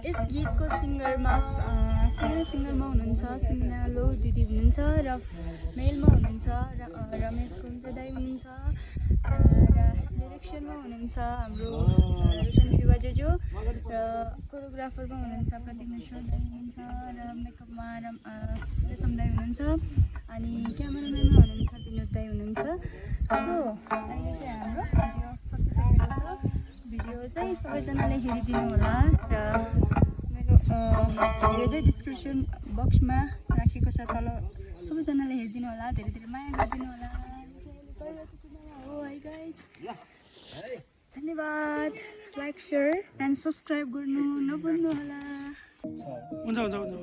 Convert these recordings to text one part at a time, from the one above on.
यस गीतको सिङ्गरमा फिमेल सिङ्गरमा हुनुहुन्छ सुमिना लो दिदी हुनुहुन्छ र मेलमा हुनुहुन्छ रमेश कुञ्ज दाई हुनुहुन्छ र डिरेक्सनमा हुनुहुन्छ हाम्रो रोशन बिरुवा जेजो र कोरियोग्राफरमा हुनुहुन्छ प्रतीक मिश्र दाई हुनुहुन्छ र मेकअपमा रेशम दाई हुनुहुन्छ अनि क्यामेराम्यानमा हुनुहुन्छ विनोद दाई हुनुहुन्छ। सो अहिले चाहिँ हाम्रो भिडियो सकिसकेको छ। भिडियो चाहिँ सबैजनाले हेरिदिनु होला र मेरो भिडियो चाहिँ डिस्क्रिप्सन बक्समा राखेको छ, तल सबैजनाले हेरिदिनु होला, धेरै धेरै माया गरिदिनु होला। हो है गाइज, धन्यवाद। लाइक सेयर एन्ड सब्सक्राइब गर्नु नभुल्नु होला। हुन्छ हुन्छ हुन्छ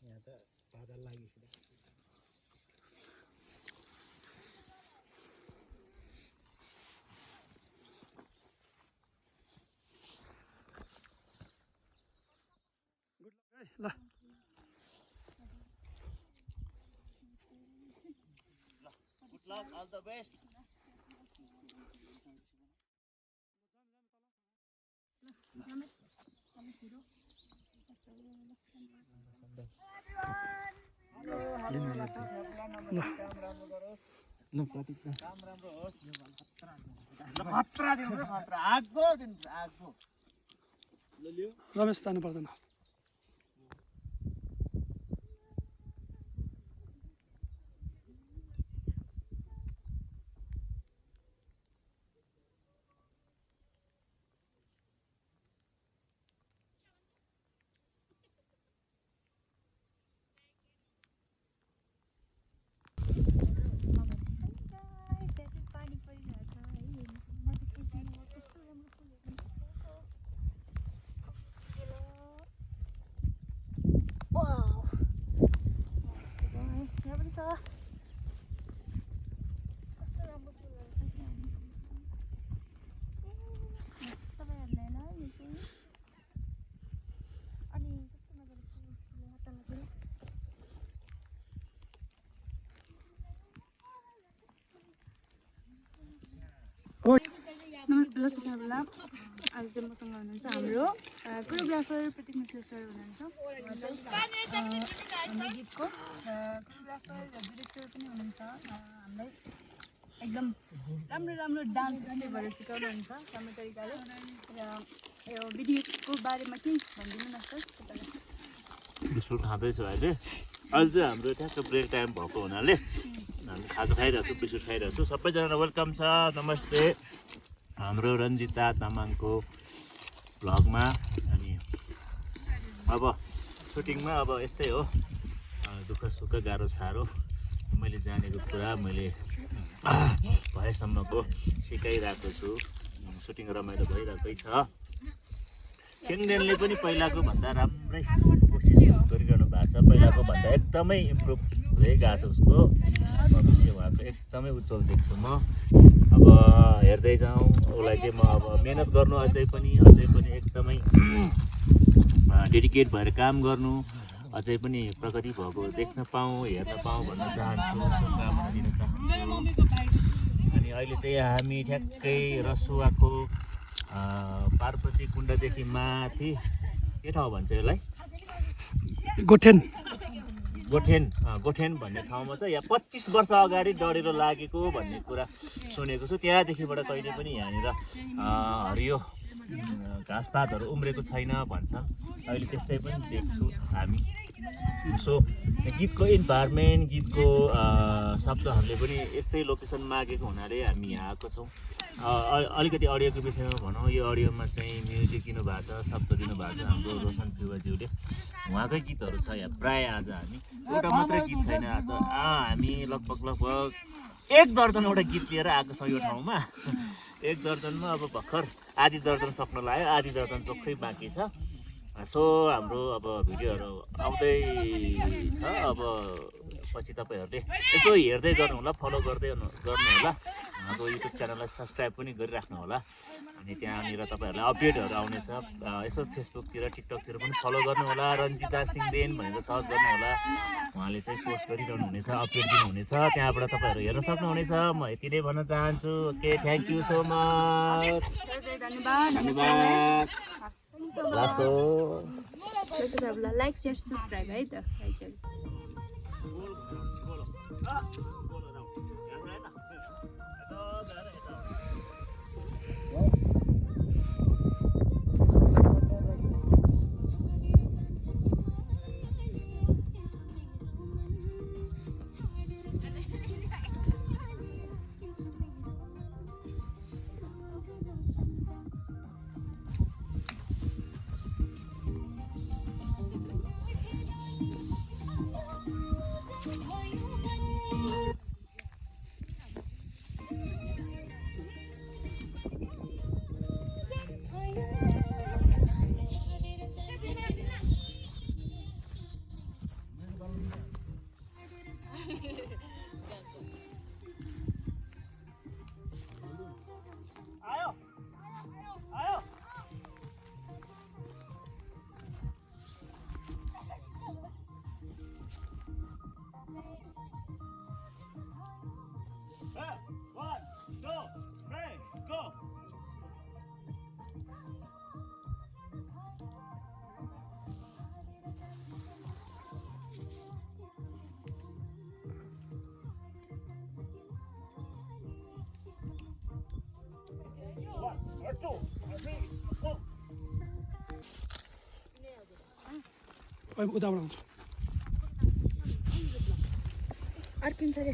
यहाँ त बादल लागिसक्यो। ल Good luck, all the best. Ramesh जानु पर्दैन। नमस्कार बेला आज चाहिँ मसँग हुनुहुन्छ हाम्रो कोरियोग्राफर प्रतीक मिश्र सर हुनुहुन्छ। हाम्रो गीतको कोरियोग्राफर र डिरेक्टर पनि हुनुहुन्छ। हामीलाई एकदम राम्रो राम्रो डान्स स्टेपहरू सिकाउनुहुन्छ राम्रो तरिकाले। र यो भिडियोको बारेमा केही भनिदिनु न सर। बिस्कुट खाँदैछु अहिले। अहिले चाहिँ हाम्रो ठ्याक्क ब्रेक टाइम भएको हुनाले हामी खाजा खाइरहेको छु, बिस्कुट खाइरहेको छु। सबैजना वेलकम छ, नमस्ते हाम्रो रन्जिता तामाङको भ्लगमा। अनि अब सुटिङमा अब यस्तै हो, दुःख सुख गाह्रो साह्रो मैले जानेको कुरा मैले भएसम्मको सिकाइरहेको छु। सुटिङ रमाइलो भइरहेकै छ। चेङडेनले पनि पहिलाको भन्दा राम्रै कोसिस गरिरहनु भएको छ। पहिलाको भन्दा एकदमै इम्प्रुभ हुँदै गएको छ। उसको भविष्य उहाँको एकदमै उज्जवल देख्छु म। अब हेर्दै जाउँ उसलाई चाहिँ म अब मेहनत गर्नु अझै पनि एकदमै डेडिकेट भएर काम गर्नु अझै पनि प्रगति भएको देख्न पाऊँ हेर्न पाऊँ भन्न चाहन्छु शुभकामना दिन चाहन्छु अनि अहिले चाहिँ हामी ठ्याक्कै रसुवाको पार्वती कुण्डदेखि माथि के ठाउँ भन्छ यसलाई गोठेन भन्ने ठाउँमा छ यहाँ 25 वर्ष अगाडि डढेर लागेको भन्ने कुरा सुनेको छु त्यहाँदेखिबाट कहिले पनि यहाँनिर हरियो घाँसपातहरू उम्रेको छैन भन्छन् अहिले त्यस्तै पनि देख्छु हामी सो गीतको इन्भाइरोमेन्ट गीतको शब्दहरूले पनि यस्तै लोकेसन मागेको हुनाले हामी यहाँ आएको छौँ अलिकति अडियोको विषयमा भनौँ यो अडियोमा चाहिँ म्युजिक दिनुभएको छ शब्द दिनुभएको छ हाम्रो रोशन फिवाज्यूले उहाँकै गीतहरू छ यहाँ प्रायः आज हामी एउटा मात्रै गीत छैन आज हामी लगभग 1 दर्जनवटा गीत लिएर आएको छौँ यो ठाउँमा 1 दर्जनमा अब भर्खर आधी दर्जन सक्न लाग्यो आधी दर्जन चोखै बाँकी छ सो हाम्रो अब भिडियोहरू आउँदै छ अब पछि तपाईँहरूले यसो हेर्दै गर्नु होला फलो गर्दै गर्नु होला उहाँको युट्युब च्यानललाई सब्सक्राइब पनि गरिराख्नु होला अनि त्यहाँनिर तपाईँहरूलाई अपडेटहरू आउनेछ यसो फेसबुकतिर टिकटकतिर पनि फलो गर्नु होला रन्जिता सिंहदेन भनेर सर्च गर्नु होला उहाँले चाहिँ पोस्ट गरिरहनु हुनेछ अपडेट दिनुहुनेछ त्यहाँबाट तपाईँहरू हेर्न सक्नुहुनेछ म यति नै भन्न चाहन्छु okay thank you so much धन्यवाद लासो लाइक शेयर सब्सक्राइब है त उताबाट आउँछु अर्किन्छ रे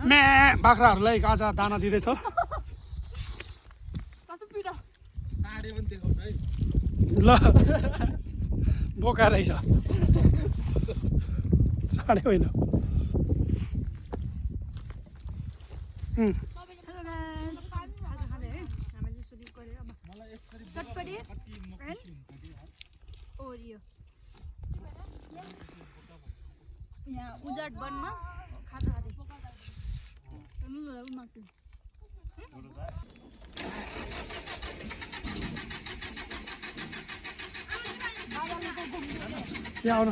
म्या बाख्राहरूलाई आज दाना दिँदैछ ल बोका रहेछ साढे होइन यहाँ उजाड वनमा खाजा खाँदै यहाँ आउन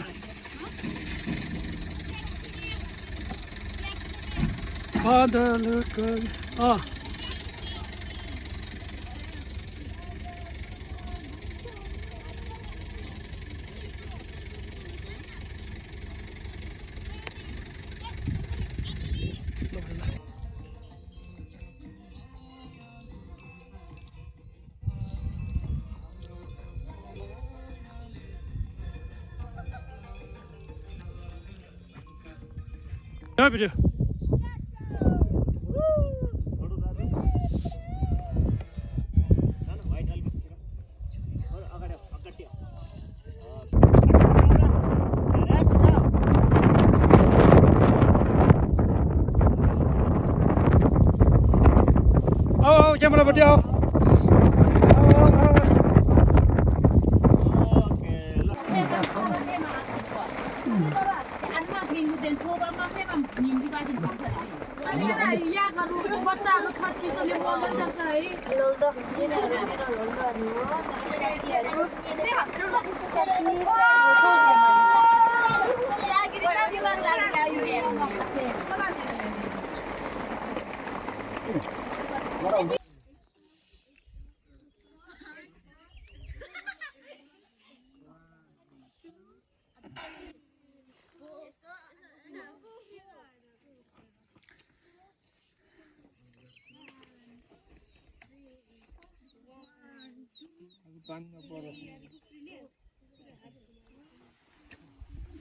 भिडियो क्यामेरा बटी आओ बच्चाहरू 36 साथीहरू हो मेरो साथीहरू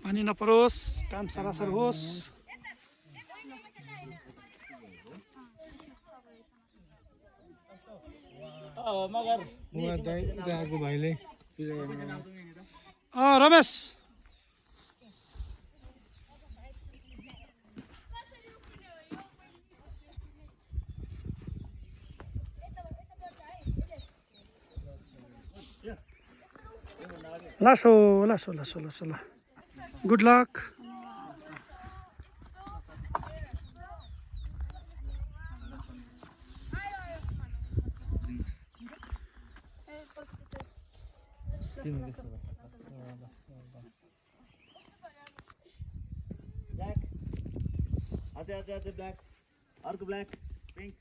पानी नपरोस्, काम सरासर होस्। रमेश लासो लासो लासो लासो ल गुड लक। ब्ल्याक अझै अझै अझै ब्ल्याक अर्को ब्ल्याक पिङ्क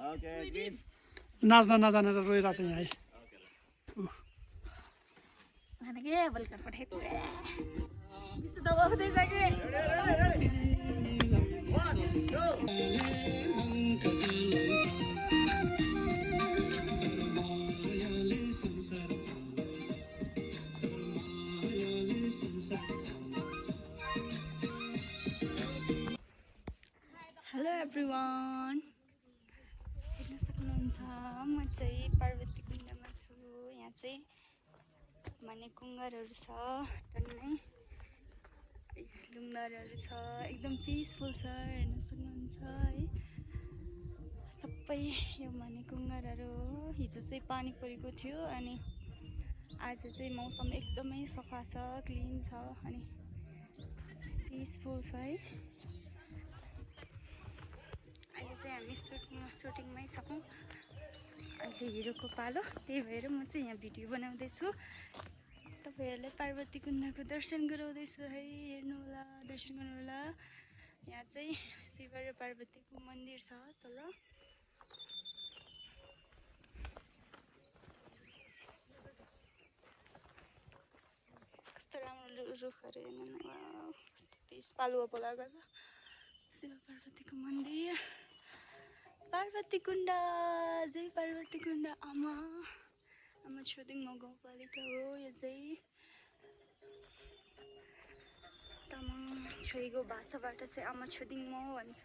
ओके ग्रिन नाच्न नजानेर रोइरहेको छ यहाँ है। हेलो एभ्रिवान, हेर्न सक्नुहुन्छ म चाहिँ पार्वती कुण्डमा छु। यहाँ चाहिँ माने कुङ्गरहरू छ, टन्नै ढुङ्गारहरू छ, एकदम पिसफुल छ। हेर्न सक्नुहुन्छ है, सबै यो माने कुङ्गरहरू हो। हिजो चाहिँ पानी परेको थियो अनि आज चाहिँ मौसम एकदमै सफा छ, क्लिन छ अनि पिसफुल छ है। अहिले चाहिँ हामी सुटिङमै छौँ। अहिले हिरोको पालो, त्यही भएर म चाहिँ यहाँ भिडियो बनाउँदैछु। तपाईँहरूलाई पार्वती कुण्डको दर्शन गराउँदैछु है, हेर्नु होला, दर्शन गर्नु होला। यहाँ चाहिँ शिव र पार्वतीको मन्दिर छ तल। कस्तो राम्रो रुखहरू हेर्नु न, कस्तो पिस पालुवा बोलाएको छ। शिव पार्वतीको मन्दिर, पार्वती कुण्ड, जय पार्वती कुण्ड। आमा छोदिङ गाउँपालिका हो यो चाहिँ। तामाङ छोइको भाषाबाट चाहिँ आमा छोदिङ म भन्छ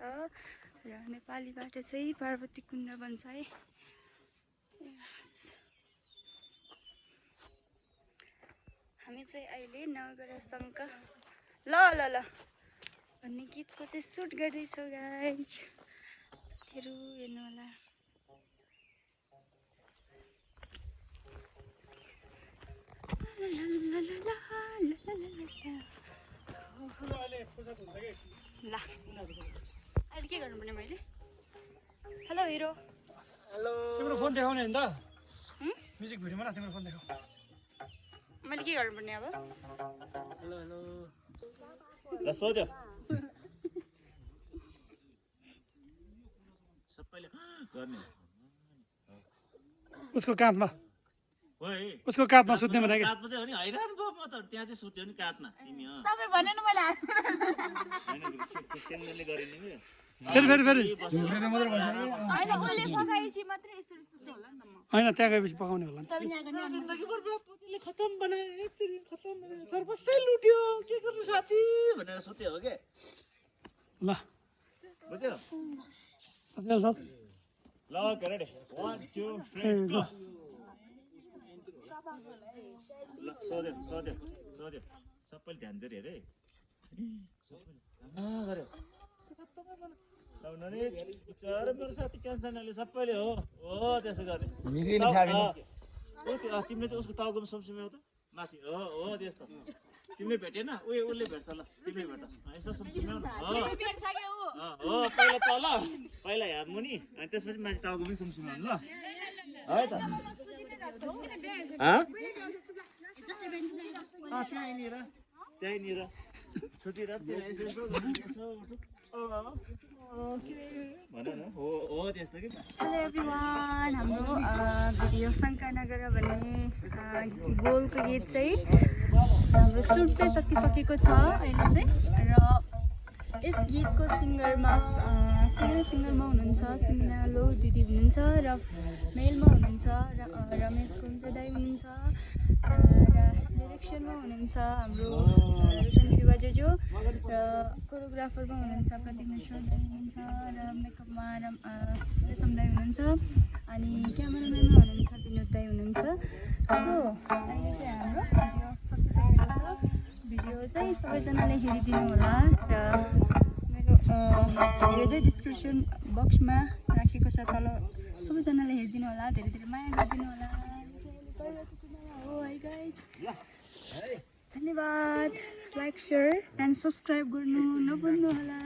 र नेपालीबाट चाहिँ पार्वती कुण्ड भन्छ है। हामी चाहिँ अहिले नगर शङ्ख ल ल ल भन्ने गीतको चाहिँ सुट गर्दैछौँ गाइज। साथीहरू हेर्नु होला। ल अहिले के गर्नुपर्ने मैले? Hello hero. हेलो, तिम्रो फोन देखाउने नि त, म्युजिक भिडियोमा न तिम्रो फोन देखाऊ। मैले के गर्नुपर्ने अब? हेलो हेलो ल सोध्यो सबैले गर्ने उसको काँधमा, ओइ उसको काँधमा सुत्ने भने काँधमा चाहिँ हो नि, हैरान भयो म त। त्यहाँ चाहिँ सुत्यो नि काँधमा तिमी। तपाईँ भनेन मैले क्रिस्चियनले गरिने कि फेरि फेरि फेरि होइन, उसले पकाएपछि मात्रै यसरी सुत्छ होला नि त। म होइन, त्यहाँ गएपछि पकाउने होला नि। जिन्दगी बर्बाद पतिले खतम बनाए, तिमी खतम बनाए, सर्वस्वै लुट्यो, के गर्नु साथी भनेर सुत्यो हो के। ल बुझ्यो? अचेल सर ल के रेडी 1 2 चाहिँ 3 गो। ल सोध्यो सोध्यो सोध्यो सबैले ध्यान दिएर हेरे सबैले गर्यो। उनीहरूले बिचरा मेरो साथी क्यान्सरले सबैले हो त्यसो गरे। तिमीले चाहिँ उसको टाउकोमा सम्झिम्याउ त माथि हो त्यस्तो। तिमीले भेटेन उसले भेट्छ। ल तिमीले भेट यसो सम्झिम्याउ न। हो पहिला तल, पहिला हेर्नु नि अनि त्यसपछि माथि टाउको पनि सम्झिम्याउनु ल है त। त्यहीँनिर छुटिरहेको भन न हो त्यस्तो कि हेलो एभ्रिवान, हाम्रो भिडियो शङ्करनगर भन्ने गोलको गीत चाहिँ हाम्रो सुट चाहिँ सकिसकेको छ अहिले चाहिँ। र यस गीतको सिङ्गरमा फिमेल सिङ्गरमा हुनुहुन्छ सुमिना लो दिदी हुनुहुन्छ र मेलमा हुनुहुन्छ रमेश कुञ्ज दाई हुनुहुन्छ र डिरेक्सनमा हुनुहुन्छ हाम्रो रोशन बिरुवा जोजो र कोरियोग्राफरमा हुनुहुन्छ प्रतीक मिश्र दाई हुनुहुन्छ र मेकअपमा रेशम दाई हुनुहुन्छ अनि क्यामेराम्यानमा हुनुहुन्छ विनोद दाई हुनुहुन्छ। सो अहिले चाहिँ हाम्रो भिडियो सकिसकेको छ। भिडियो चाहिँ सबैजनाले हेरिदिनु होला र मेरो भिडियो चाहिँ डिस्क्रिप्सन बक्समा राखेको छ, तल सबैजनाले हेरिदिनु होला, धेरै धेरै माया गरिदिनु होला। हो है गाइज, धन्यवाद। लाइक, सेयर एन्ड सब्सक्राइब गर्नु नभुल्नु होला।